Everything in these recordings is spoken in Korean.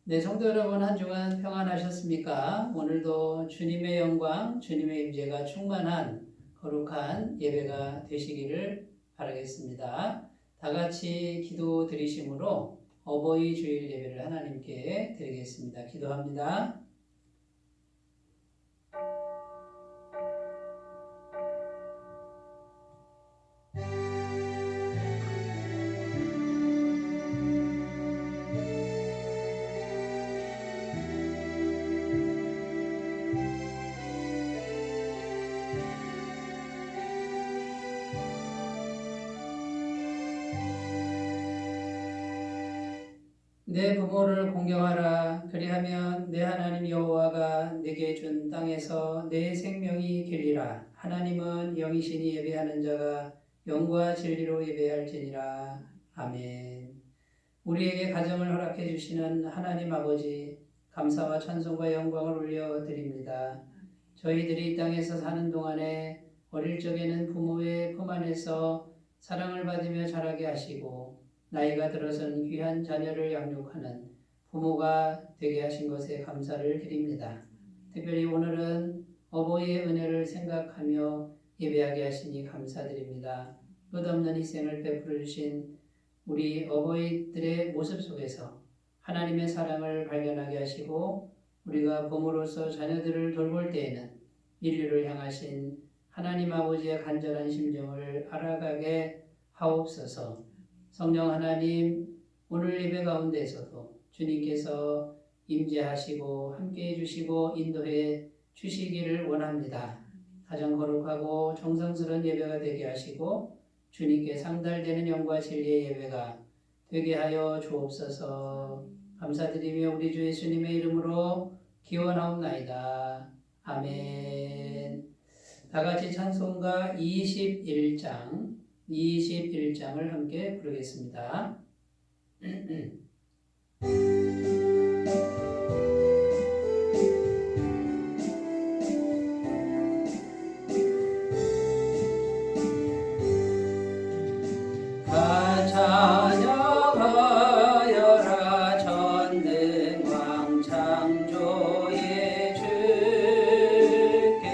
네, 성도 여러분 한 주간 평안하셨습니까? 오늘도 주님의 영광, 주님의 임재가 충만한 거룩한 예배가 되시기를 바라겠습니다. 다 같이 기도 드리심으로 어버이 주일 예배를 하나님께 드리겠습니다. 기도합니다. 내 부모를 공경하라. 그리하면 내 하나님 여호와가 내게 준 땅에서 내 생명이 길리라. 하나님은 영이시니 예배하는 자가 영과 진리로 예배할지니라. 아멘. 우리에게 가정을 허락해 주시는 하나님 아버지, 감사와 찬송과 영광을 올려드립니다. 저희들이 이 땅에서 사는 동안에 어릴 적에는 부모의 품 안에서 사랑을 받으며 자라게 하시고 나이가 들어선 귀한 자녀를 양육하는 부모가 되게 하신 것에 감사를 드립니다. 특별히 오늘은 어버이의 은혜를 생각하며 예배하게 하시니 감사드립니다. 끝없는 희생을 베풀어 주신 우리 어버이들의 모습 속에서 하나님의 사랑을 발견하게 하시고 우리가 부모로서 자녀들을 돌볼 때에는 인류를 향하신 하나님 아버지의 간절한 심정을 알아가게 하옵소서. 성령 하나님, 오늘 예배 가운데서도 주님께서 임재하시고 함께해 주시고 인도해 주시기를 원합니다. 가장 거룩하고 정성스러운 예배가 되게 하시고 주님께 상달되는 영과 진리의 예배가 되게 하여 주옵소서. 감사드리며 우리 주 예수님의 이름으로 기원하옵나이다. 아멘. 다 같이 찬송가 21장을 함께 부르겠습니다. 찬양하여라 전능왕 창조의 주께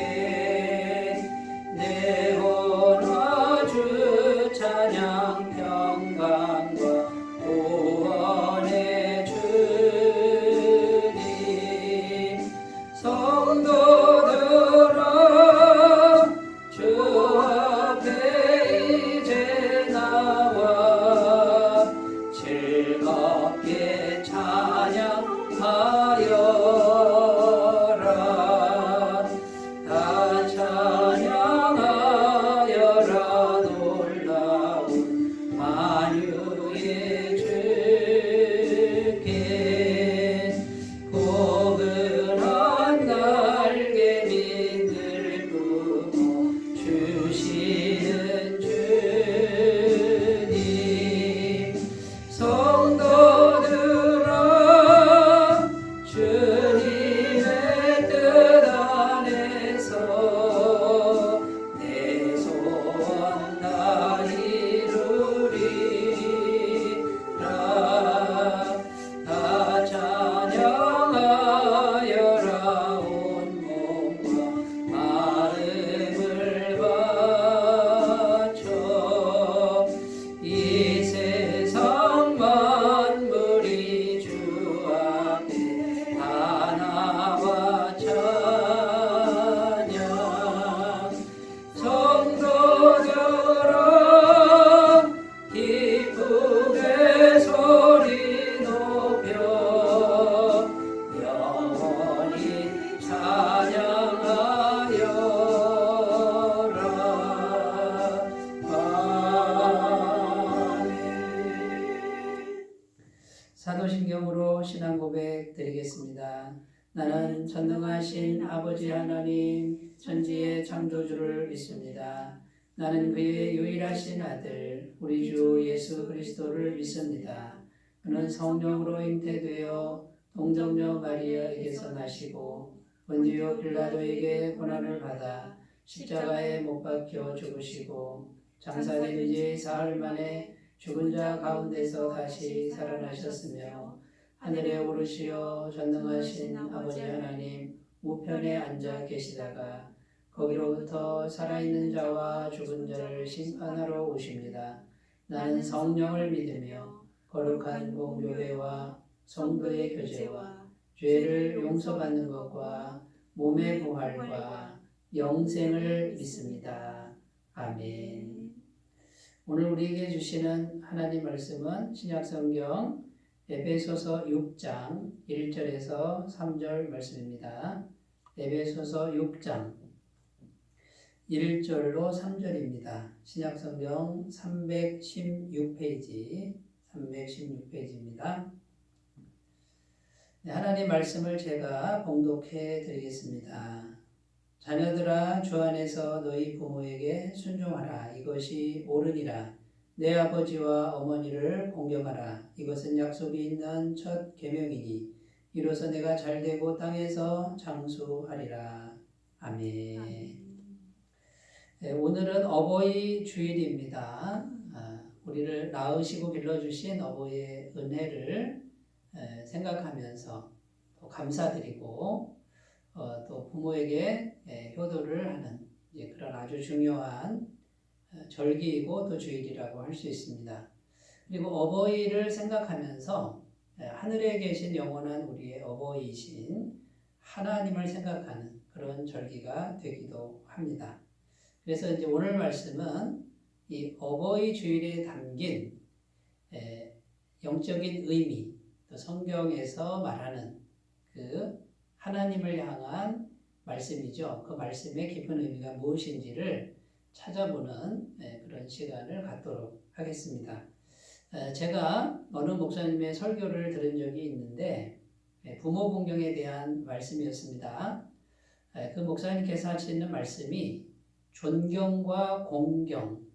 내 혼과 주 찬양 평강과 구원의 주님 성도들아 주 앞에 이제 나와 즐겁게 찬양하여라. 다 찬양하여라. 놀라운 만유의 주께 포근한 날개 민들 끄고 주시는 주님 성도들아 주님의 뜻 안에서 내 소원 다 이루리라. 다 찬양하여라. 온 몸과 마음을 바쳐 이 세상 만물이 주 앞에 하나와 찬양 성도들아 기쁘게 소리 높여 영원히 찬양하여라. 아멘. 사도신경으로 신앙 고백 드리겠습니다. 나는 전능하신 아버지 하나님 천지의 창조주를 믿습니다. 나는 그의 유일하신 아들 우리 주 예수 그리스도를 믿습니다. 그는 성령으로 잉태되어 동정녀 마리아에게서 나시고 본디오 빌라도에게 고난을 받아 십자가에 못 박혀 죽으시고 장사된 지 사흘 만에 죽은 자 가운데서 다시 살아나셨으며 하늘에 오르시어 전능하신 아버지 하나님 우편에 앉아 계시다가 거기로부터 살아있는 자와 죽은 자를 심판하러 오십니다. 나는 성령을 믿으며 거룩한 공교회와 성도의 교제와 죄를 용서받는 것과 몸의 부활과 영생을 믿습니다. 아멘. 오늘 우리에게 주시는 하나님 말씀은 신약성경 에베소서 6장 1절에서 3절 말씀입니다. 에베소서 6장 1절로 3절입니다. 신약성경 316페이지입니다. 하나님 말씀을 제가 봉독해 드리겠습니다. 자녀들아 주 안에서 너희 부모에게 순종하라. 이것이 옳으니라. 내 아버지와 어머니를 공경하라. 이것은 약속이 있는 첫 계명이니 이로써 내가 잘되고 땅에서 장수하리라. 아멘. 네, 오늘은 어버이 주일입니다. 우리를 낳으시고 길러주신 어버이의 은혜를 생각하면서 또 감사드리고 또 부모에게 효도를 하는 그런 아주 중요한 절기이고 또 주일이라고 할 수 있습니다. 그리고 어버이를 생각하면서 하늘에 계신 영원한 우리의 어버이이신 하나님을 생각하는 그런 절기가 되기도 합니다. 그래서 이제 오늘 말씀은 이 어버이 주일에 담긴 영적인 의미, 또 성경에서 말하는 그 하나님을 향한 말씀이죠. 그 말씀의 깊은 의미가 무엇인지를 찾아보는 그런 시간을 갖도록 하겠습니다. 제가 어느 목사님의 설교를 들은 적이 있는데 부모 공경에 대한 말씀이었습니다. 그 목사님께서 하시는 말씀이 존경과 공경,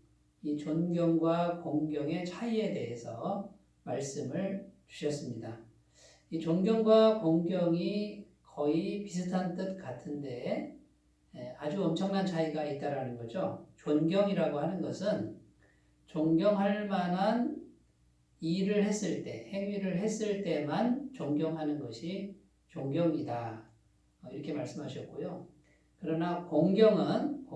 이 존경과 공경의 차이에 대해서 말씀을 주셨습니다. 이 존경과 공경이 거의 비슷한 뜻 같은데 아주 엄청난 차이가 있다라는 거죠. 존경이라고 하는 것은 존경할 만한 일을 했을 때, 행위를 했을 때만 존경하는 것이 존경이다. 이렇게 말씀하셨고요. 그러나 공경은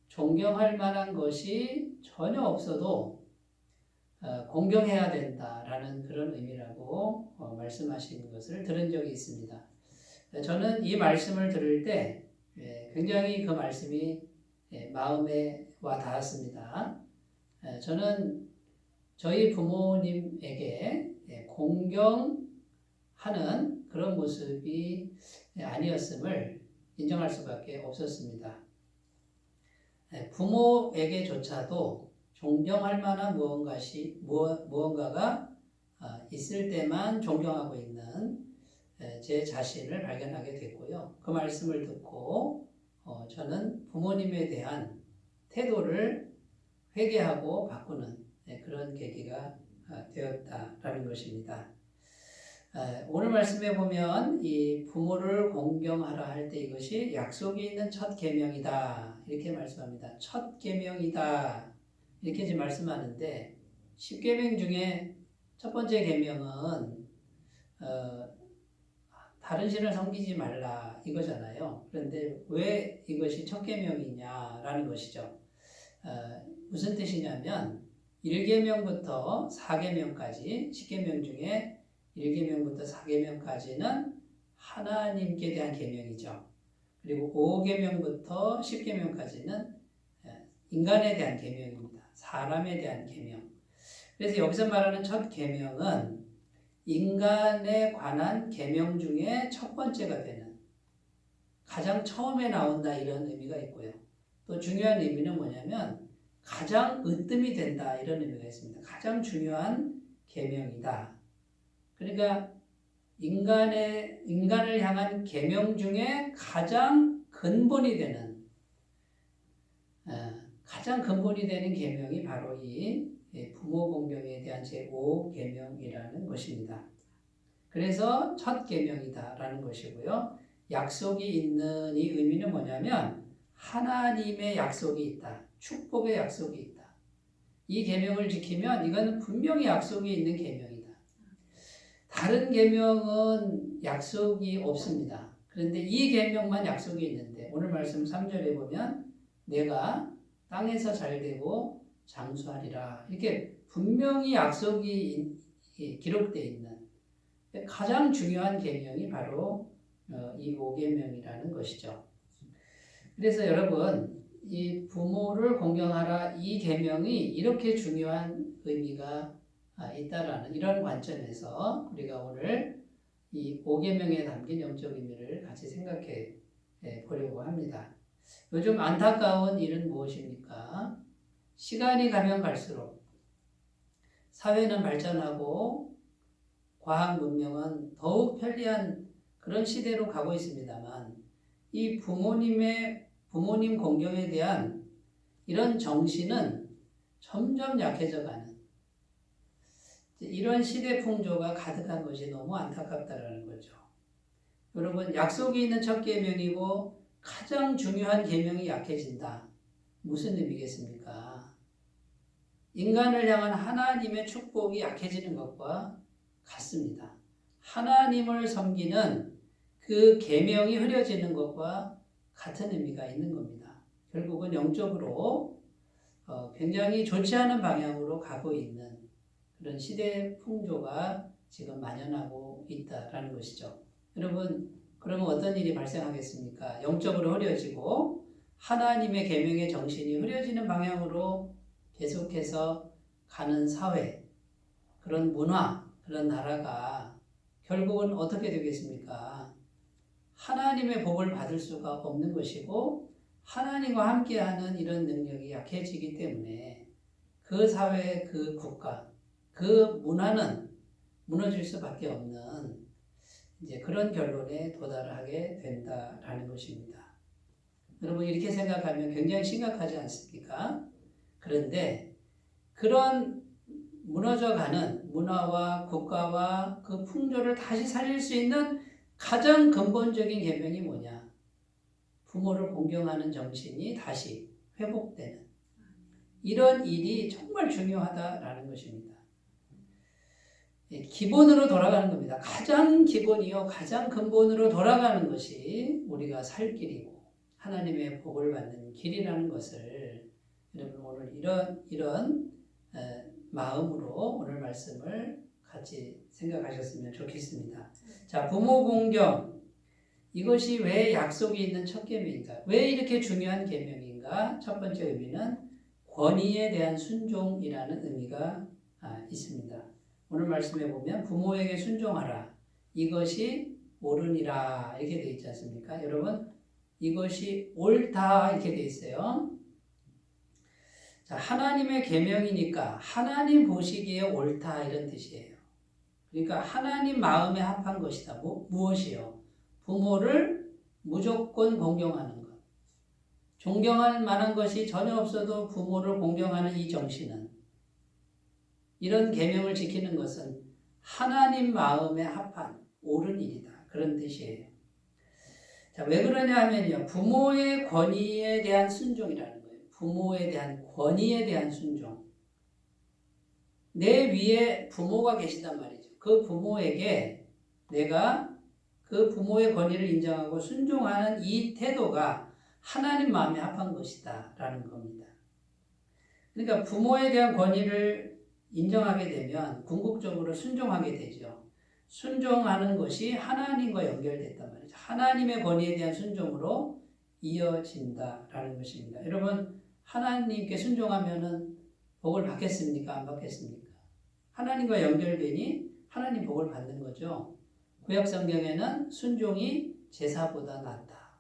존경할 만한 것이 전혀 없어도 공경해야 된다라는 그런 의미라고 말씀하신 것을 들은 적이 있습니다. 저는 이 말씀을 들을 때 굉장히 그 말씀이 마음에 와 닿았습니다. 저는 저희 부모님에게 공경하는 그런 모습이 아니었음을 인정할 수밖에 없었습니다. 부모에게조차도 존경할 만한 무언가가 있을 때만 존경하고 있는 제 자신을 발견하게 됐고요. 그 말씀을 듣고 저는 부모님에 대한 태도를 회개하고 바꾸는 그런 계기가 되었다라는 것입니다. 오늘 말씀에 보면 이 부모를 공경하라 할 때 이것이 약속이 있는 첫 계명이다 이렇게 말씀합니다. 첫 계명이다 이렇게 지금 말씀하는데 10계명 중에 첫 번째 계명은 다른 신을 섬기지 말라 이거잖아요. 그런데 왜 이것이 첫 계명이냐라는 것이죠. 무슨 뜻이냐면 1계명부터 4계명까지 10계명 중에 1계명부터 4계명까지는 하나님께 대한 계명이죠. 그리고 5계명부터 10계명까지는 인간에 대한 계명입니다. 사람에 대한 계명. 그래서 여기서 말하는 첫 계명은 인간에 관한 계명 중에 첫 번째가 되는 가장 처음에 나온다 이런 의미가 있고요. 또 중요한 의미는 뭐냐면 가장 으뜸이 된다 이런 의미가 있습니다. 가장 중요한 계명이다. 그러니까 인간을 향한 계명 중에 가장 근본이 되는 계명이 바로 이 부모 공경에 대한 제5계명이라는 것입니다. 그래서 첫 계명이다라는 것이고요. 약속이 있는 이 의미는 뭐냐면 하나님의 약속이 있다. 축복의 약속이 있다. 이 계명을 지키면 이거는 분명히 약속이 있는 계명이다. 다른 계명은 약속이 없습니다. 그런데 이 계명만 약속이 있는데 오늘 말씀 3절에 보면 내가 땅에서 잘되고 장수하리라 이렇게 분명히 약속이 기록되어 있는 가장 중요한 계명이 바로 이 5계명이라는 것이죠. 그래서 여러분 이 부모를 공경하라 이 계명이 이렇게 중요한 의미가 있다라는 이런 관점에서 우리가 오늘 이 5계명에 담긴 영적 의미를 같이 생각해 보려고 합니다. 요즘 안타까운 일은 무엇입니까? 시간이 가면 갈수록 사회는 발전하고 과학 문명은 더욱 편리한 그런 시대로 가고 있습니다만 이 부모님 공경에 대한 이런 정신은 점점 약해져 가는 이런 시대 풍조가 가득한 것이 너무 안타깝다라는 거죠. 여러분 약속이 있는 첫 계명이고 가장 중요한 계명이 약해진다. 무슨 의미겠습니까? 인간을 향한 하나님의 축복이 약해지는 것과 같습니다. 하나님을 섬기는 그 계명이 흐려지는 것과 같은 의미가 있는 겁니다. 결국은 영적으로 굉장히 좋지 않은 방향으로 가고 있는 그런 시대 풍조가 지금 만연하고 있다라는 것이죠. 여러분, 그러면 어떤 일이 발생하겠습니까? 영적으로 흐려지고 하나님의 계명의 정신이 흐려지는 방향으로 계속해서 가는 사회, 그런 문화, 그런 나라가 결국은 어떻게 되겠습니까? 하나님의 복을 받을 수가 없는 것이고 하나님과 함께하는 이런 능력이 약해지기 때문에 그 사회, 그 국가, 그 문화는 무너질 수밖에 없는 이제 그런 결론에 도달하게 된다라는 것입니다. 여러분 이렇게 생각하면 굉장히 심각하지 않습니까? 그런데 그런 무너져가는 문화와 국가와 그 풍조를 다시 살릴 수 있는 가장 근본적인 계명이 뭐냐? 부모를 공경하는 정신이 다시 회복되는 이런 일이 정말 중요하다라는 것입니다. 기본으로 돌아가는 겁니다. 가장 기본이요, 가장 근본으로 돌아가는 것이 우리가 살 길이고 하나님의 복을 받는 길이라는 것을 여러분 오늘 이런 마음으로 오늘 말씀을 같이 생각하셨으면 좋겠습니다. 자, 부모 공경 이것이 왜 약속이 있는 첫 계명인가? 왜 이렇게 중요한 계명인가? 첫 번째 의미는 권위에 대한 순종이라는 의미가 있습니다. 오늘 말씀에 보면 부모에게 순종하라. 이것이 옳으니라 이렇게 되어 있지 않습니까? 여러분 이것이 옳다 이렇게 되어 있어요. 자, 하나님의 계명이니까 하나님 보시기에 옳다 이런 뜻이에요. 그러니까 하나님 마음에 합한 것이다. 무엇이요? 부모를 무조건 공경하는 것. 존경할 만한 것이 전혀 없어도 부모를 공경하는 이 정신은 이런 계명을 지키는 것은 하나님 마음에 합한 옳은 일이다. 그런 뜻이에요. 자, 왜 그러냐 하면요. 부모의 권위에 대한 순종이라는 거예요. 부모에 대한 권위에 대한 순종. 내 위에 부모가 계시단 말이죠. 그 부모에게 내가 그 부모의 권위를 인정하고 순종하는 이 태도가 하나님 마음에 합한 것이다 라는 겁니다. 그러니까 부모에 대한 권위를 인정하게 되면 궁극적으로 순종하게 되죠. 순종하는 것이 하나님과 연결됐단 말이죠. 하나님의 권위에 대한 순종으로 이어진다라는 것입니다. 여러분 하나님께 순종하면은 복을 받겠습니까? 안 받겠습니까? 하나님과 연결되니 하나님 복을 받는 거죠. 구약 성경에는 순종이 제사보다 낫다.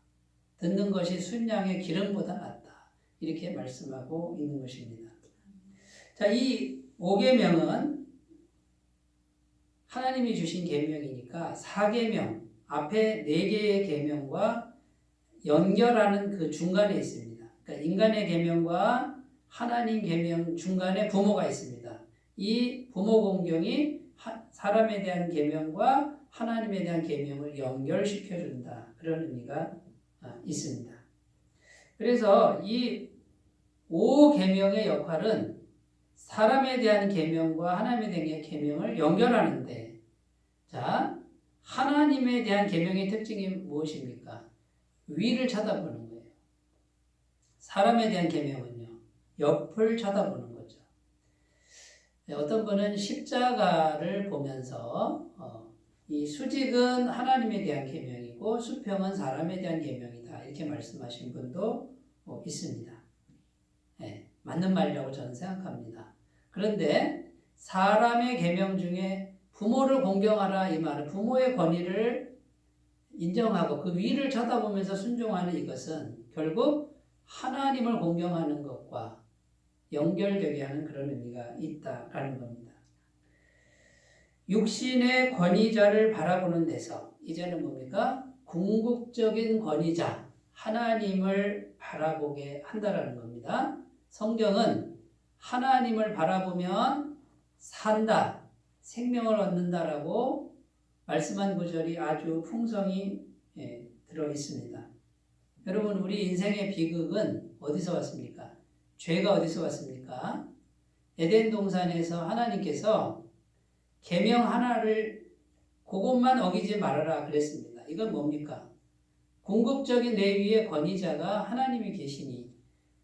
듣는 것이 순양의 기름보다 낫다. 이렇게 말씀하고 있는 것입니다. 자, 이 5계명은 하나님이 주신 계명이니까 4계명, 앞에 4개의 계명과 연결하는 그 중간에 있습니다. 그러니까 인간의 계명과 하나님 계명 중간에 부모가 있습니다. 이 부모 공경이 사람에 대한 계명과 하나님에 대한 계명을 연결시켜 준다. 그런 의미가 있습니다. 그래서 이 5계명의 역할은 사람에 대한 계명과 하나님에 대한 계명을 연결하는데, 자, 하나님에 대한 계명의 특징이 무엇입니까? 위를 쳐다보는 거예요. 사람에 대한 계명은요, 옆을 쳐다보는 거죠. 어떤 분은 십자가를 보면서 이 수직은 하나님에 대한 계명이고 수평은 사람에 대한 계명이다, 이렇게 말씀하신 분도 있습니다. 네, 맞는 말이라고 저는 생각합니다. 그런데 사람의 계명 중에 부모를 공경하라, 이 말은 부모의 권위를 인정하고 그 위를 쳐다보면서 순종하는 이것은 결국 하나님을 공경하는 것과 연결되게 하는 그런 의미가 있다라는 겁니다. 육신의 권위자를 바라보는 데서 이제는 뭡니까? 궁극적인 권위자 하나님을 바라보게 한다라는 겁니다. 성경은 하나님을 바라보면 산다, 생명을 얻는다라고 말씀한 구절이 아주 풍성히 들어 있습니다. 여러분, 우리 인생의 비극은 어디서 왔습니까? 죄가 어디서 왔습니까? 에덴 동산에서 하나님께서 계명 하나를 그것만 어기지 말아라 그랬습니다. 이건 뭡니까? 궁극적인 내 위에 권위자가 하나님이 계시니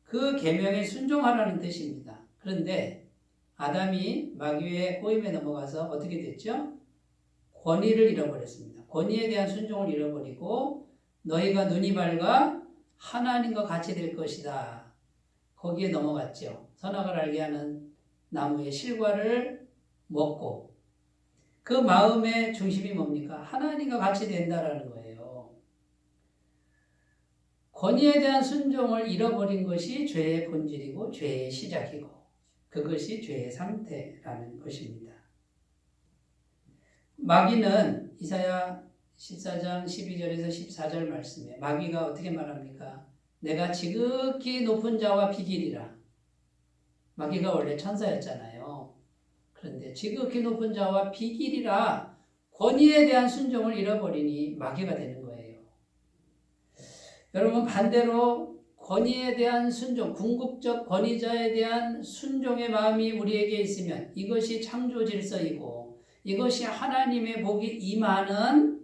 그 계명에 순종하라는 뜻입니다. 그런데 아담이 마귀의 꼬임에 넘어가서 어떻게 됐죠? 권위를 잃어버렸습니다. 권위에 대한 순종을 잃어버리고 너희가 눈이 밝아 하나님과 같이 될 것이다, 거기에 넘어갔죠. 선악을 알게 하는 나무의 실과를 먹고 그 마음의 중심이 뭡니까? 하나님과 같이 된다라는 거예요. 권위에 대한 순종을 잃어버린 것이 죄의 본질이고 죄의 시작이고 그것이 죄의 상태라는 것입니다. 마귀는 이사야 14장 12절에서 14절 말씀에 마귀가 어떻게 말합니까? 내가 지극히 높은 자와 비기리라. 마귀가 원래 천사였잖아요. 그런데 지극히 높은 자와 비기리라, 권위에 대한 순종을 잃어버리니 마귀가 되는 거예요. 여러분, 반대로 권위에 대한 순종, 궁극적 권위자에 대한 순종의 마음이 우리에게 있으면 이것이 창조 질서이고 이것이 하나님의 복이 임하는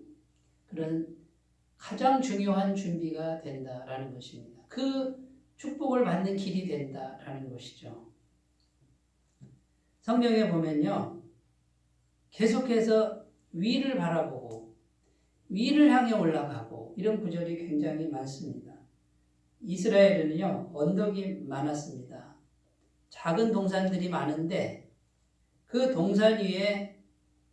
그런 가장 중요한 준비가 된다라는 것입니다. 그 축복을 받는 길이 된다라는 것이죠. 성경에 보면요, 계속해서 위를 바라보고 위를 향해 올라가고 이런 구절이 굉장히 많습니다. 이스라엘에는요, 언덕이 많았습니다. 작은 동산들이 많은데 그 동산 위에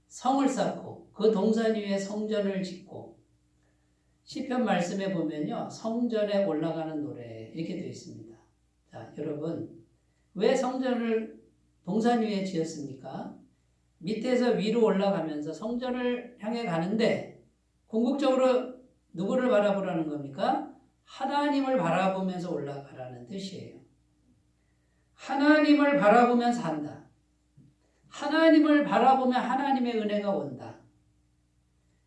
성을 쌓고 그 동산 위에 성전을 짓고, 시편 말씀에 보면요, 성전에 올라가는 노래 이렇게 되어 있습니다. 자, 여러분, 왜 성전을 동산 위에 지었습니까? 밑에서 위로 올라가면서 성전을 향해 가는데 궁극적으로 누구를 바라보라는 겁니까? 하나님을 바라보면서 올라가라는 뜻이에요. 하나님을 바라보면서 산다. 하나님을 바라보면 하나님의 은혜가 온다.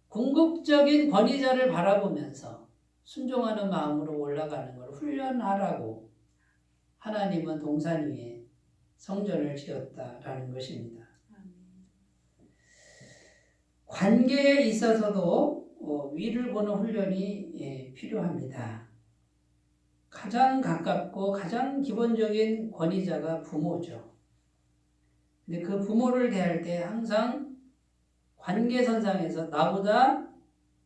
궁극적인 권위자를 바라보면서 순종하는 마음으로 올라가는 걸 훈련하라고 하나님은 동산 위에 성전을 지었다라는 것입니다. 관계에 있어서도 위를 보는 훈련이 필요합니다. 가장 가깝고 가장 기본적인 권위자가 부모죠. 근데 그 부모를 대할 때 항상 관계선상에서 나보다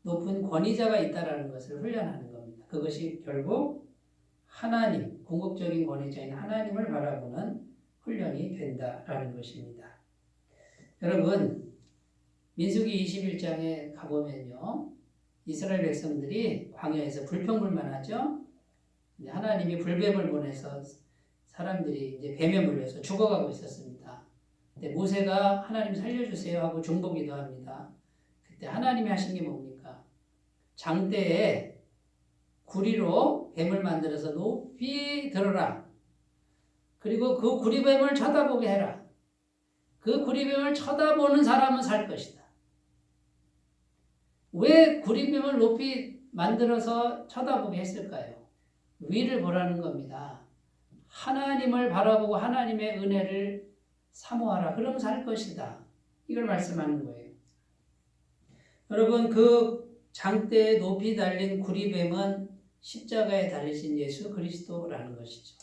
높은 권위자가 있다는 것을 훈련하는 겁니다. 그것이 결국 하나님, 궁극적인 권위자인 하나님을 바라보는 훈련이 된다라는 것입니다. 여러분, 민수기 21장에 가보면요, 이스라엘 백성들이 광야에서 불평불만하죠. 하나님이 불뱀을 보내서 사람들이 이제 뱀에 물려서 죽어가고 있었습니다. 근데 모세가 하나님 살려주세요 하고 중보기도 합니다. 그때 하나님이 하신 게 뭡니까? 장대에 구리로 뱀을 만들어서 높이 들어라. 그리고 그 구리뱀을 쳐다보게 해라. 그 구리뱀을 쳐다보는 사람은 살 것이다. 왜 구리뱀을 높이 만들어서 쳐다보게 했을까요? 위를 보라는 겁니다. 하나님을 바라보고 하나님의 은혜를 사모하라. 그럼 살 것이다. 이걸 말씀하는 거예요. 여러분 그 장대에 높이 달린 구리뱀은 십자가에 달리신 예수 그리스도라는 것이죠.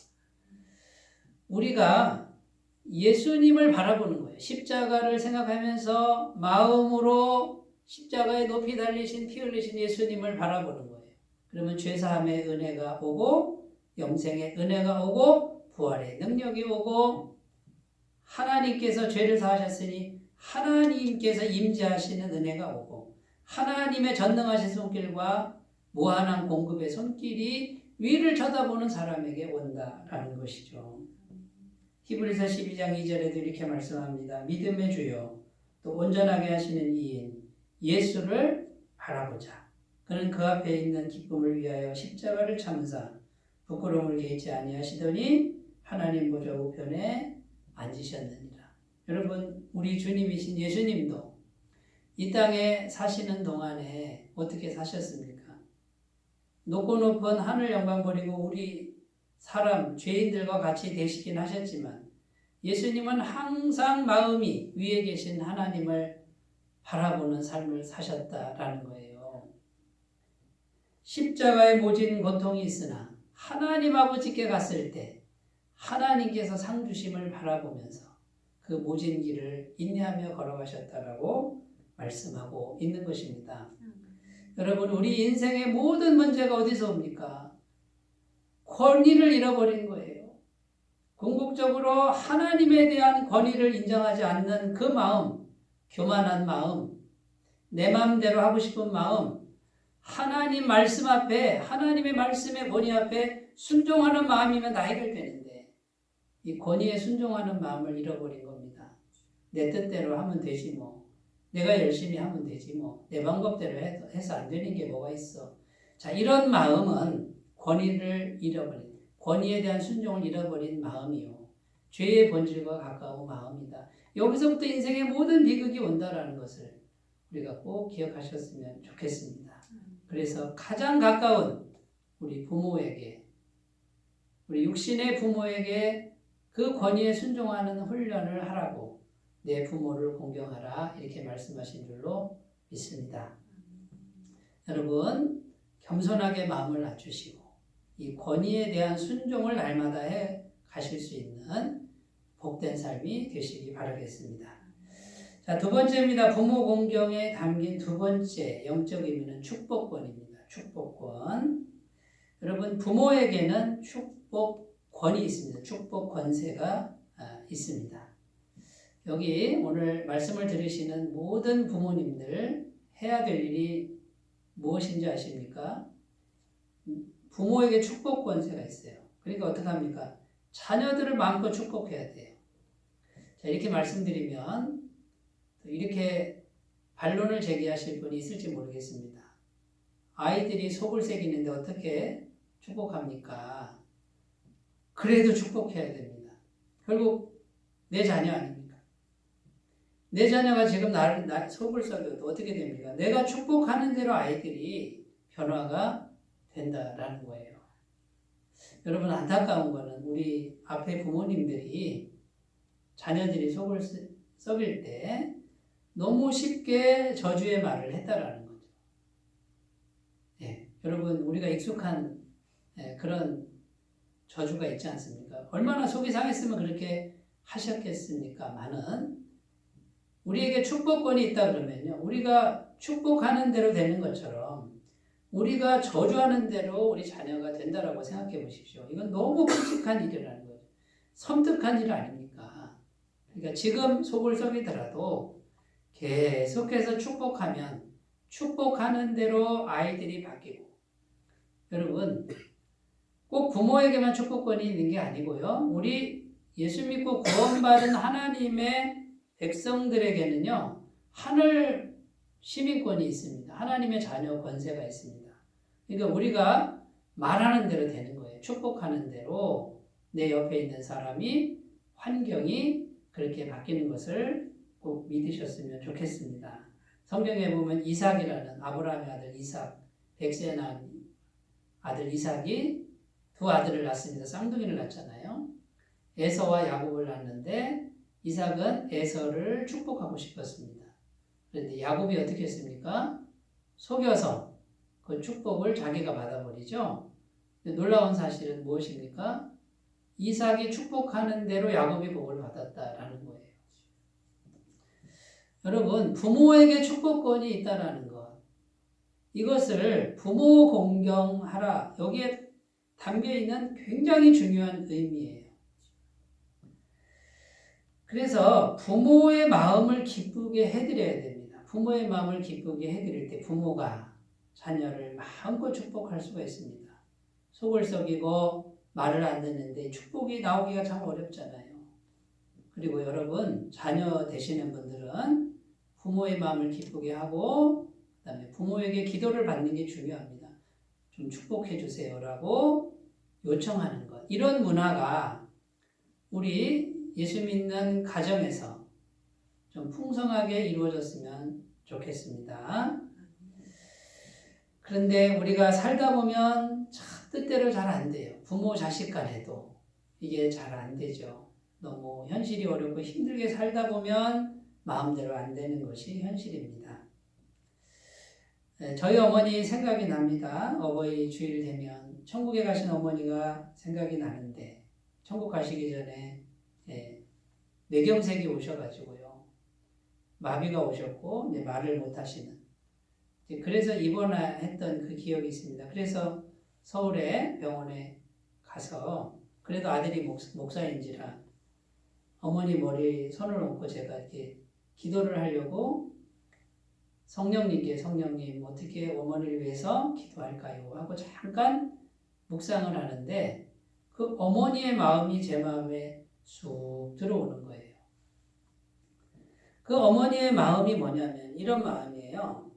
우리가 예수님을 바라보는 거예요. 십자가를 생각하면서 마음으로 십자가에 높이 달리신 피 흘리신 예수님을 바라보는 거예요. 그러면 죄사함의 은혜가 오고 영생의 은혜가 오고 부활의 능력이 오고 하나님께서 죄를 사하셨으니 하나님께서 임재하시는 은혜가 오고 하나님의 전능하신 손길과 무한한 공급의 손길이 위를 쳐다보는 사람에게 온다라는 것이죠. 히브리서 12장 2절에도 이렇게 말씀합니다. 믿음의 주요 또 온전하게 하시는 이인 예수를 바라보자. 그는 그 앞에 있는 기쁨을 위하여 십자가를 참으사 부끄러움을 개의치 아니하시더니 하나님 보좌 우편에 앉으셨느니라. 여러분 우리 주님이신 예수님도 이 땅에 사시는 동안에 어떻게 사셨습니까? 높고 높은 하늘 영광 버리고 우리 사람 죄인들과 같이 되시긴 하셨지만 예수님은 항상 마음이 위에 계신 하나님을 바라보는 삶을 사셨다라는 거예요. 십자가의 모진 고통이 있으나 하나님 아버지께 갔을 때 하나님께서 상 주심을 바라보면서 그 모진 길을 인내하며 걸어가셨다라고 말씀하고 있는 것입니다. 여러분 우리 인생의 모든 문제가 어디서 옵니까? 권위를 잃어버린 거예요. 궁극적으로 하나님에 대한 권위를 인정하지 않는 그 마음, 교만한 마음, 내 마음대로 하고 싶은 마음, 하나님 말씀 앞에, 하나님의 말씀의 권위 앞에 순종하는 마음이면 다 해결되는데 이 권위에 순종하는 마음을 잃어버린 겁니다. 내 뜻대로 하면 되지 뭐. 내가 열심히 하면 되지 뭐. 내 방법대로 해서 안 되는 게 뭐가 있어. 자, 이런 마음은 권위를 잃어버린, 권위에 대한 순종을 잃어버린 마음이요. 죄의 본질과 가까운 마음이다. 여기서부터 인생의 모든 비극이 온다라는 것을 우리가 꼭 기억하셨으면 좋겠습니다. 그래서 가장 가까운 우리 부모에게, 우리 육신의 부모에게 그 권위에 순종하는 훈련을 하라고 내 부모를 공경하라 이렇게 말씀하신 줄로 믿습니다. 여러분 겸손하게 마음을 낮추시고 이 권위에 대한 순종을 날마다 해 가실 수 있는 복된 삶이 되시기 바라겠습니다. 자, 두 번째입니다. 부모 공경에 담긴 두 번째 영적 의미는 축복권입니다. 축복권. 여러분 부모에게는 축복권이 있습니다. 축복 권세가 있습니다. 여기 오늘 말씀을 들으시는 모든 부모님들 해야 될 일이 무엇인지 아십니까? 부모에게 축복 권세가 있어요. 그러니까 어떻게 합니까? 자녀들을 마음껏 축복해야 돼요. 자, 이렇게 말씀드리면 이렇게 반론을 제기하실 분이 있을지 모르겠습니다. 아이들이 속을 새기는데 어떻게 축복합니까? 그래도 축복해야 됩니다. 결국 내 자녀 아닙니까? 내 자녀가 지금 나를 속을 썩여도 어떻게 됩니까? 내가 축복하는 대로 아이들이 변화가 된다라는 거예요. 여러분 안타까운 거는 우리 앞에 부모님들이 자녀들이 속을 썩일 때 너무 쉽게 저주의 말을 했다라는 거죠. 예, 여러분 우리가 익숙한 그런 저주가 있지 않습니까? 얼마나 속이 상했으면 그렇게 하셨겠습니까?만은 우리에게 축복권이 있다 그러면요, 우리가 축복하는 대로 되는 것처럼 우리가 저주하는 대로 우리 자녀가 된다라고 생각해 보십시오. 이건 너무 끔찍한 일이라는 거죠. 섬뜩한 일 아닙니까? 그러니까 지금 속을 썩이더라도 계속해서 축복하면 축복하는 대로 아이들이 바뀌고, 여러분 꼭 부모에게만 축복권이 있는 게 아니고요, 우리 예수 믿고 구원받은 하나님의 백성들에게는요 하늘 시민권이 있습니다. 하나님의 자녀 권세가 있습니다. 그러니까 우리가 말하는 대로 되는 거예요. 축복하는 대로 내 옆에 있는 사람이, 환경이 그렇게 바뀌는 것을 꼭 믿으셨으면 좋겠습니다. 성경에 보면 이삭이라는 아브라함의 아들 이삭, 백세의 낳은 아들 이삭이 두 아들을 낳습니다. 쌍둥이를 낳잖아요. 에서와 야곱을 낳는데 이삭은 에서를 축복하고 싶었습니다. 그런데 야곱이 어떻게 했습니까? 속여서 그 축복을 자기가 받아버리죠. 놀라운 사실은 무엇입니까? 이삭이 축복하는 대로 야곱이 복을 받았다라는 거예요. 여러분, 부모에게 축복권이 있다라는 것, 이것을 부모 공경하라, 여기에 담겨있는 굉장히 중요한 의미예요. 그래서 부모의 마음을 기쁘게 해드려야 됩니다. 부모의 마음을 기쁘게 해드릴 때 부모가 자녀를 마음껏 축복할 수가 있습니다. 속을 썩이고 말을 안 듣는데 축복이 나오기가 참 어렵잖아요. 그리고 여러분, 자녀 되시는 분들은 부모의 마음을 기쁘게 하고 그다음에 부모에게 기도를 받는 게 중요합니다. 좀 축복해 주세요라고 요청하는 것. 이런 문화가 우리 예수 믿는 가정에서 좀 풍성하게 이루어졌으면 좋겠습니다. 그런데 우리가 살다 보면 참 뜻대로 잘 안 돼요. 부모 자식 간에도 이게 잘 안 되죠. 너무 현실이 어렵고 힘들게 살다 보면 마음대로 안 되는 것이 현실입니다. 저희 어머니 생각이 납니다. 어버이 주일 되면 천국에 가신 어머니가 생각이 나는데 천국 가시기 전에 뇌경색이 오셔가지고요. 마비가 오셨고 말을 못 하시는. 그래서 입원했던 그 기억이 있습니다. 그래서 서울에 병원에 가서 그래도 아들이 목사인지라 어머니 머리에 손을 얹고 제가 이렇게 기도를 하려고 성령님 어떻게 어머니를 위해서 기도할까요? 하고 잠깐 묵상을 하는데 그 어머니의 마음이 제 마음에 쑥 들어오는 거예요. 그 어머니의 마음이 뭐냐면 이런 마음이에요.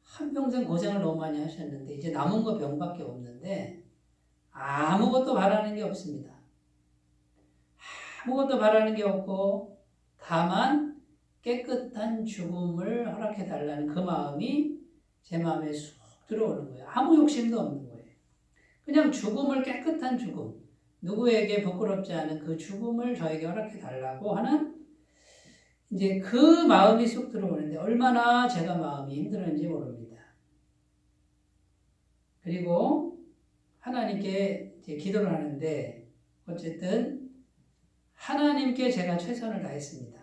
한평생 고생을 너무 많이 하셨는데 이제 남은 거 병밖에 없는데 아무것도 바라는 게 없습니다. 아무것도 바라는 게 없고 다만 깨끗한 죽음을 허락해 달라는 그 마음이 제 마음에 쑥 들어오는 거예요. 아무 욕심도 없는 거예요. 그냥 죽음을, 깨끗한 죽음, 누구에게 부끄럽지 않은 그 죽음을 저에게 허락해 달라고 하는 이제 그 마음이 쑥 들어오는데 얼마나 제가 마음이 힘들었는지 모릅니다. 그리고 하나님께 이제 기도를 하는데 어쨌든 하나님께 제가 최선을 다했습니다.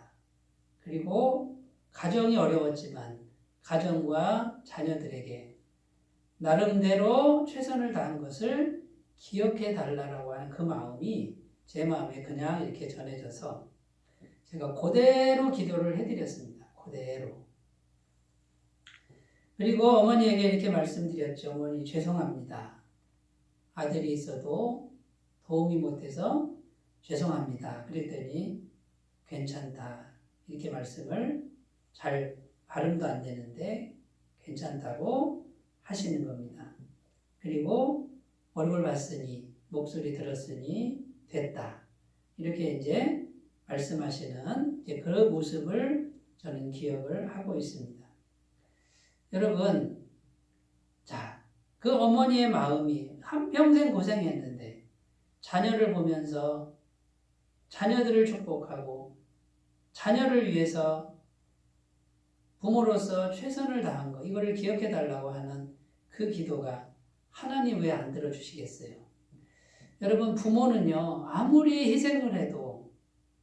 그리고 가정이 어려웠지만 가정과 자녀들에게 나름대로 최선을 다한 것을 기억해 달라고 하는 그 마음이 제 마음에 그냥 이렇게 전해져서 제가 그대로 기도를 해드렸습니다. 그대로. 그리고 어머니에게 이렇게 말씀드렸죠. 어머니 죄송합니다. 아들이 있어도 도움이 못해서 죄송합니다. 그랬더니 괜찮다. 이렇게 말씀을 잘 발음도 안 되는데 괜찮다고 하시는 겁니다. 그리고 얼굴 봤으니 목소리 들었으니 됐다. 이렇게 이제 말씀하시는 이제 그 모습을 저는 기억을 하고 있습니다. 여러분, 자, 그 어머니의 마음이 한평생 고생했는데 자녀를 보면서 자녀들을 축복하고 자녀를 위해서 부모로서 최선을 다한 거, 이거를 기억해 달라고 하는 그 기도가 하나님 왜 안 들어주시겠어요? 여러분, 부모는요, 아무리 희생을 해도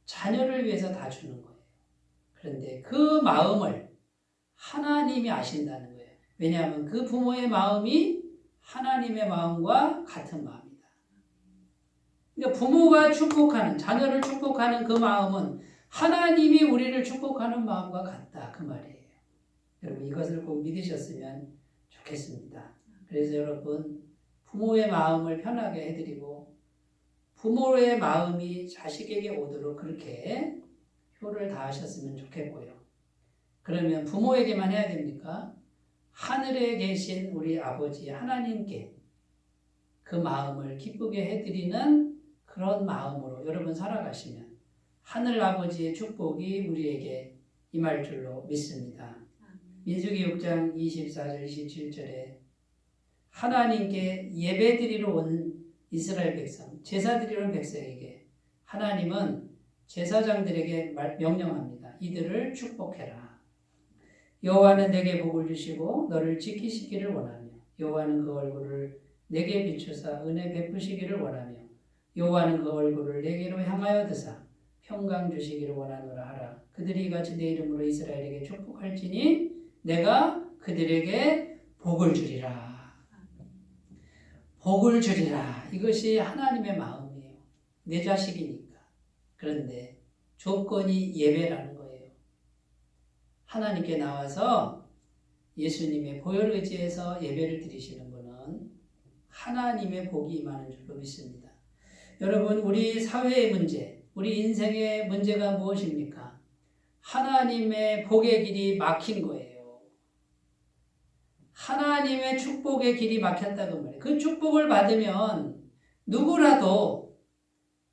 자녀를 위해서 다 주는 거예요. 그런데 그 마음을 하나님이 아신다는 거예요. 왜냐하면 그 부모의 마음이 하나님의 마음과 같은 마음이다. 그러니까 부모가 축복하는, 자녀를 축복하는 그 마음은 하나님이 우리를 축복하는 마음과 같다. 그 말이에요. 여러분, 이것을 꼭 믿으셨으면 좋겠습니다. 그래서 여러분, 부모의 마음을 편하게 해드리고 부모의 마음이 자식에게 오도록 그렇게 효를 다하셨으면 좋겠고요. 그러면 부모에게만 해야 됩니까? 하늘에 계신 우리 아버지 하나님께 그 마음을 기쁘게 해드리는 그런 마음으로 여러분 살아가시면 하늘 아버지의 축복이 우리에게 임할 줄로 믿습니다. 민수기 6장 24절 27절에 하나님께 예배드리러 온 이스라엘 백성, 제사드리러 온 백성에게 하나님은 제사장들에게 명령합니다. 이들을 축복해라. 여호와는 내게 복을 주시고 너를 지키시기를 원하며 여호와는 그 얼굴을 내게 비추사 은혜 베푸시기를 원하며 여호와는 그 얼굴을 내게로 향하여 드사 평강 주시기를 원하노라 하라. 그들이 이같이 내 이름으로 이스라엘에게 축복할지니 내가 그들에게 복을 주리라. 복을 주리라. 이것이 하나님의 마음이에요. 내 자식이니까. 그런데 조건이 예배라는 거예요. 하나님께 나와서 예수님의 보혈 의지에서 예배를 드리시는 분은 하나님의 복이 임하는 줄로 믿습니다. 여러분, 우리 사회의 문제, 우리 인생의 문제가 무엇입니까? 하나님의 복의 길이 막힌 거예요. 하나님의 축복의 길이 막혔다고 말해요. 그 축복을 받으면 누구라도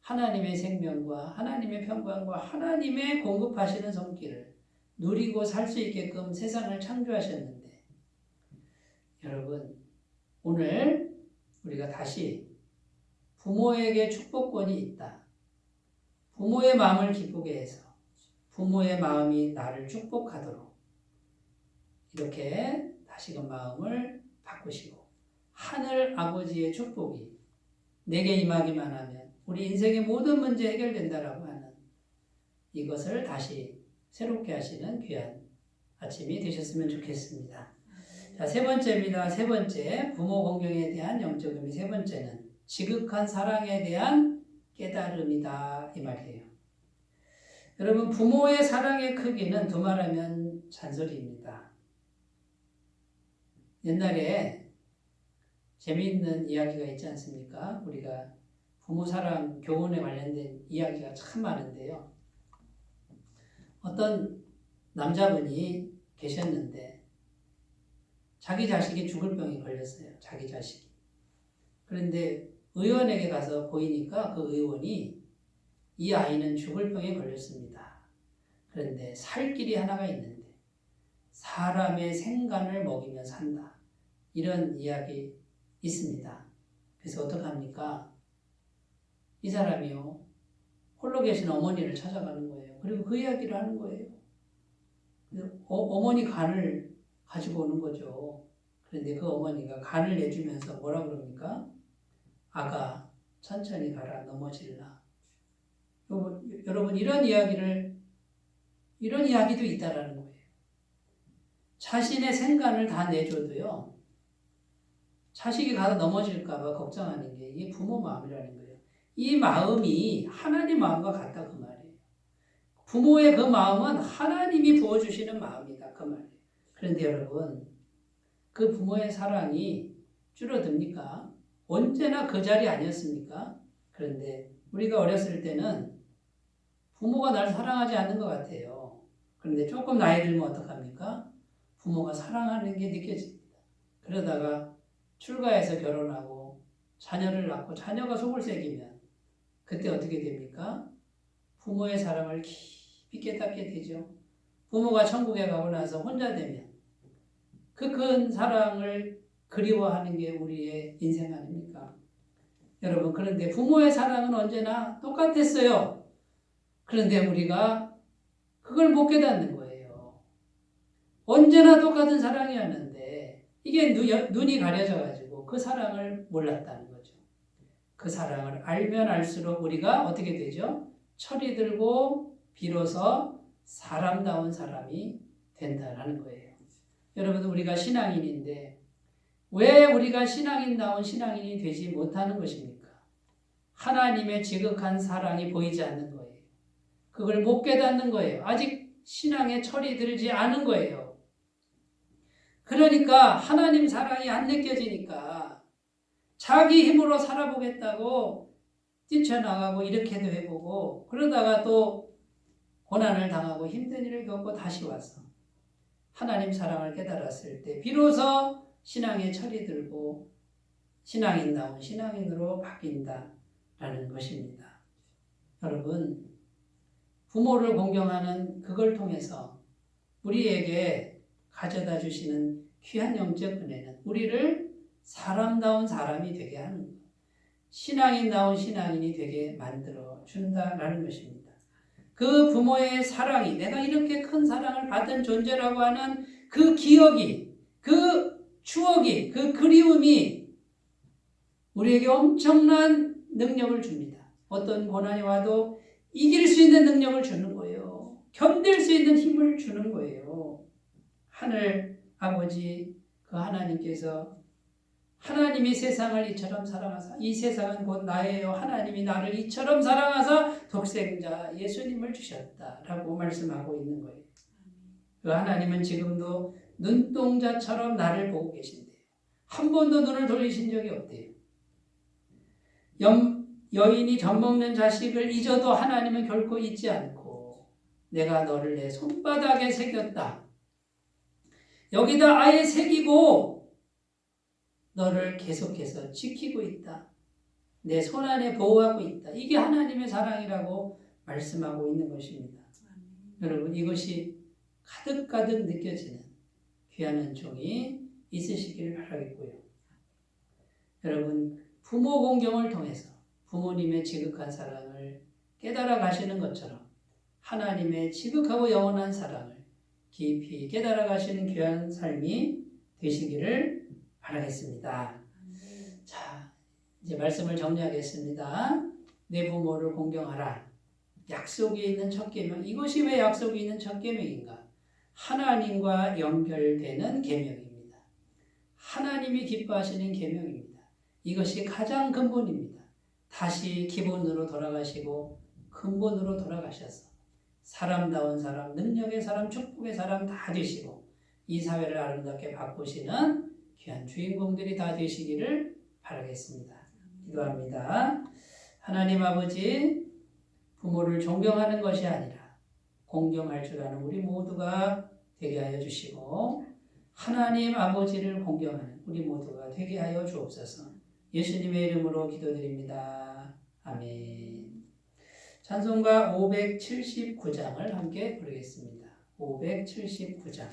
하나님의 생명과 하나님의 평강과 하나님의 공급하시는 손길을 누리고 살 수 있게끔 세상을 창조하셨는데, 여러분, 오늘 우리가 다시 부모에게 축복권이 있다. 부모의 마음을 기쁘게 해서 부모의 마음이 나를 축복하도록 이렇게 다시금 마음을 바꾸시고 하늘 아버지의 축복이 내게 임하기만 하면 우리 인생의 모든 문제 해결된다라고 하는 이것을 다시 새롭게 하시는 귀한 아침이 되셨으면 좋겠습니다. 자, 세 번째입니다. 세 번째, 부모 공경에 대한 영적 의미. 세 번째는 지극한 사랑에 대한 깨달음이다, 이 말이에요. 여러분, 부모의 사랑의 크기는 두말하면 잔소리입니다. 옛날에 재미있는 이야기가 있지 않습니까? 우리가 부모 사랑 교훈에 관련된 이야기가 참 많은데요. 어떤 남자분이 계셨는데 자기 자식이 죽을 병이 걸렸어요. 자기 자식이. 그런데 의원에게 가서 보이니까 그 의원이 이 아이는 죽을 병에 걸렸습니다. 그런데 살 길이 하나가 있는데 사람의 생간을 먹이며 산다. 이런 이야기 있습니다. 그래서 어떡합니까? 이 사람이요, 홀로 계신 어머니를 찾아가는 거예요. 그리고 그 이야기를 하는 거예요. 어머니 간을 가지고 오는 거죠. 그런데 그 어머니가 간을 내주면서 뭐라 그럽니까? 아가, 천천히 가라, 넘어질라. 여러분, 이런 이야기도 있다라는 거예요. 자신의 생간을 다 내줘도요, 자식이 가다 넘어질까봐 걱정하는 게 이게 부모 마음이라는 거예요. 이 마음이 하나님 마음과 같다, 그 말이에요. 부모의 그 마음은 하나님이 부어주시는 마음이다, 그 말이에요. 그런데 여러분, 그 부모의 사랑이 줄어듭니까? 언제나 그 자리 아니었습니까? 그런데 우리가 어렸을 때는 부모가 날 사랑하지 않는 것 같아요. 그런데 조금 나이 들면 어떡합니까? 부모가 사랑하는 게 느껴집니다. 그러다가 출가해서 결혼하고 자녀를 낳고 자녀가 속을 새기면 그때 어떻게 됩니까? 부모의 사랑을 깊이 깨닫게 되죠. 부모가 천국에 가고 나서 혼자 되면 그 큰 사랑을 그리워하는 게 우리의 인생 아닙니까? 여러분, 그런데 부모의 사랑은 언제나 똑같았어요. 그런데 우리가 그걸 못 깨닫는 거예요. 언제나 똑같은 사랑이었는데 이게 눈이 가려져가지고 그 사랑을 몰랐다는 거죠. 그 사랑을 알면 알수록 우리가 어떻게 되죠? 철이 들고 비로소 사람다운 사람이 된다라는 거예요. 여러분, 우리가 신앙인인데 왜 우리가 신앙인다운 신앙인이 되지 못하는 것입니까? 하나님의 지극한 사랑이 보이지 않는 거예요. 그걸 못 깨닫는 거예요. 아직 신앙에 철이 들지 않은 거예요. 그러니까 하나님 사랑이 안 느껴지니까 자기 힘으로 살아보겠다고 뛰쳐나가고 이렇게도 해보고 그러다가 또 고난을 당하고 힘든 일을 겪고 다시 와서 하나님 사랑을 깨달았을 때 비로소 신앙에 철이 들고 신앙인다운 신앙인으로 바뀐다라는 것입니다. 여러분, 부모를 공경하는 그걸 통해서 우리에게 가져다 주시는 귀한 영적 은혜는 우리를 사람다운 사람이 되게 하는 거예요. 신앙인다운 신앙인이 되게 만들어 준다라는 것입니다. 그 부모의 사랑이 내가 이렇게 큰 사랑을 받은 존재라고 하는 그 기억이, 그 추억이, 그 그리움이 우리에게 엄청난 능력을 줍니다. 어떤 고난이 와도 이길 수 있는 능력을 주는 거예요. 견딜 수 있는 힘을 주는 거예요. 하늘 아버지, 그 하나님께서 하나님이 세상을 이처럼 사랑하사, 이 세상은 곧 나예요. 하나님이 나를 이처럼 사랑하사 독생자 예수님을 주셨다라고 말씀하고 있는 거예요. 그 하나님은 지금도 눈동자처럼 나를 보고 계신대요. 한 번도 눈을 돌리신 적이 없대요. 여인이 젖먹는 자식을 잊어도 하나님은 결코 잊지 않고 내가 너를 내 손바닥에 새겼다. 여기다 아예 새기고 너를 계속해서 지키고 있다. 내 손 안에 보호하고 있다. 이게 하나님의 사랑이라고 말씀하고 있는 것입니다. 여러분, 이것이 가득가득 느껴지는 귀한 은총이 있으시기를 바라겠고요. 여러분, 부모 공경을 통해서 부모님의 지극한 사랑을 깨달아 가시는 것처럼 하나님의 지극하고 영원한 사랑을 깊이 깨달아 가시는 귀한 삶이 되시기를 바라겠습니다. 자, 이제 말씀을 정리하겠습니다. 내 부모를 공경하라. 약속이 있는 첫 계명. 이것이 왜 약속이 있는 첫 계명인가? 하나님과 연결되는 계명입니다. 하나님이 기뻐하시는 계명입니다. 이것이 가장 근본입니다. 다시 기본으로 돌아가시고 근본으로 돌아가셔서 사람다운 사람, 능력의 사람, 축복의 사람 다 되시고 이 사회를 아름답게 바꾸시는 귀한 주인공들이 다 되시기를 바라겠습니다. 기도합니다. 하나님 아버지, 부모를 존경하는 것이 아니라 공경할 줄 아는 우리 모두가 되게 하여 주시고 하나님 아버지를 공경하는 우리 모두가 되게 하여 주옵소서. 예수님의 이름으로 기도드립니다. 아멘. 찬송가 579장을 함께 부르겠습니다. 579장.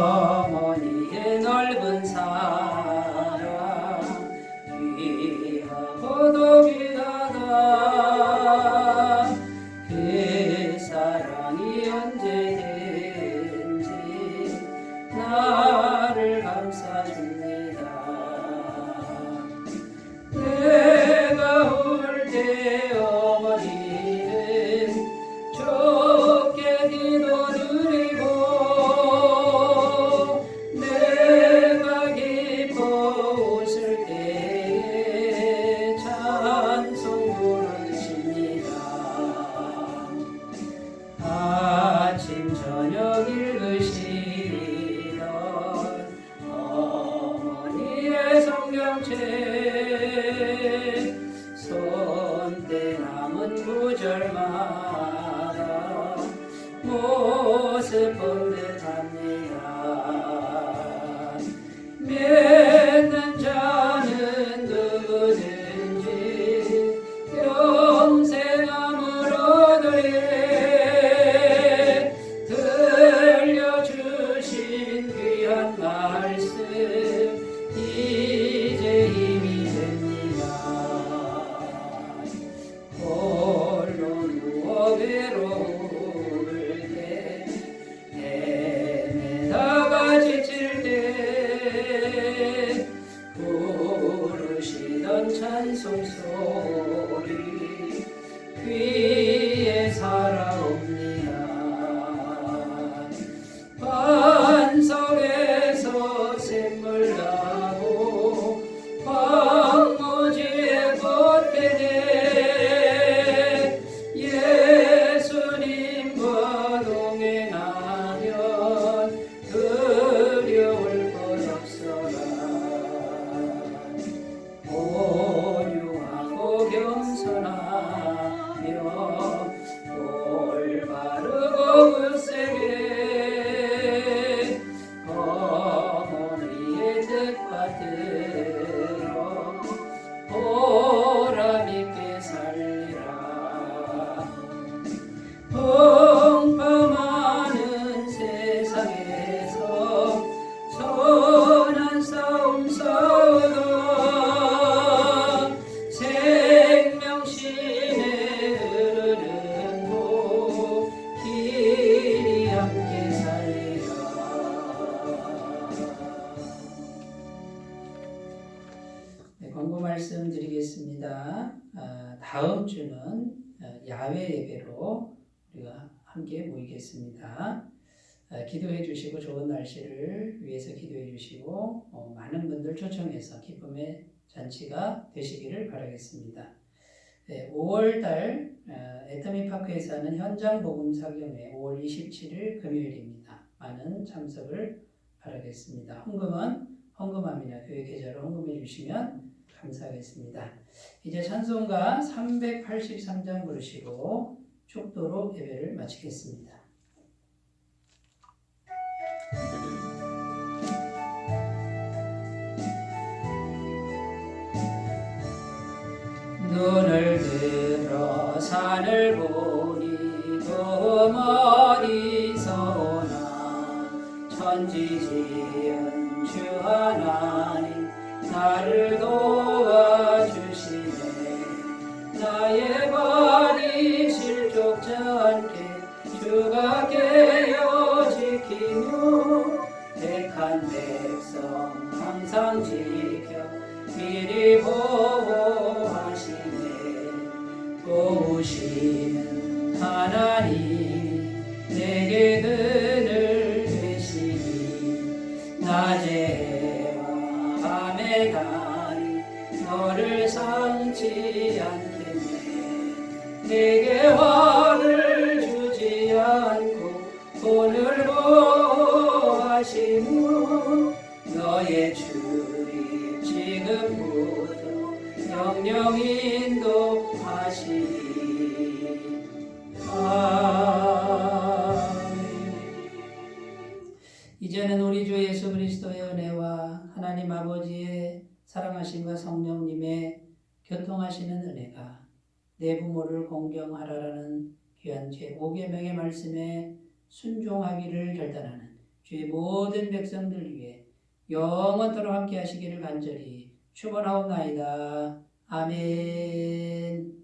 어머니의 넓은 사랑 귀하고도 귀하다. 그 사랑이 언제든지 나를 감싸줍니다. 내가 울 때 어머니는 좋게 기도드리고 내가 기뻐 웃을 때에 찬송 부르십니다. 아침 저녁 읽으시던 어머니의 성경책 손때 남은 구절마다 모습 본 듯합니다. 믿는 자는 누구든지 영생 암을 얻으리. 들려주신 귀한 말씀 이제 힘이 됩니다. 홀로 누워 외로울 때 헤매다가 지칠 때 부르시던 찬송 소리 귀에 살아옵니다. 반석에서 샘물 나고 황무지에 꽃피네. 예수님과 동행하면 두려울 것 없어라. 온유하고 겸손하며 광고 말씀 드리겠습니다. 다음 주는 야외 예배로 우리가 함께 모이겠습니다. 기도해 주시고 좋은 날씨를 위해서 기도해 주시고 많은 분들 초청해서 기쁨의 잔치가 되시기를 바라겠습니다. 5월달 애터미파크에서 하는 현장 복음 사경회 5월 27일 금요일입니다. 많은 참석을 바라겠습니다. 헌금함이나 교회 계좌로 헌금해 주시면 감사하겠습니다. 이제 찬송가 383장 부르시고 축도로 예배를 마치겠습니다. 눈을 들어 산을 보니 또 어디서 오나 천지 지은 주 하나님 나를 도와주시네. 나의 발이 실족지 않게 주가 깨어 지키며 택한 백성 항상 지켜 미리 보호하시네. 도우시는 하나님 내게 그늘 되시니 낮에와 밤에 다니 너를 상치 않겠네. 내게 화를 주지 않고 오늘 보호하시며 너의 출입 지금부터 영영 인도하시니 아멘. 이제는 우리 주 예수 그리스도의 은혜와 하나님 아버지의 사랑하심과 성령님의 교통하시는 은혜가 내 부모를 공경하라라는 귀한 제5계명의 말씀에 순종하기를 결단하는 주의 모든 백성들 위해 영원토록 함께 하시기를 간절히 축원하옵나이다. 아멘.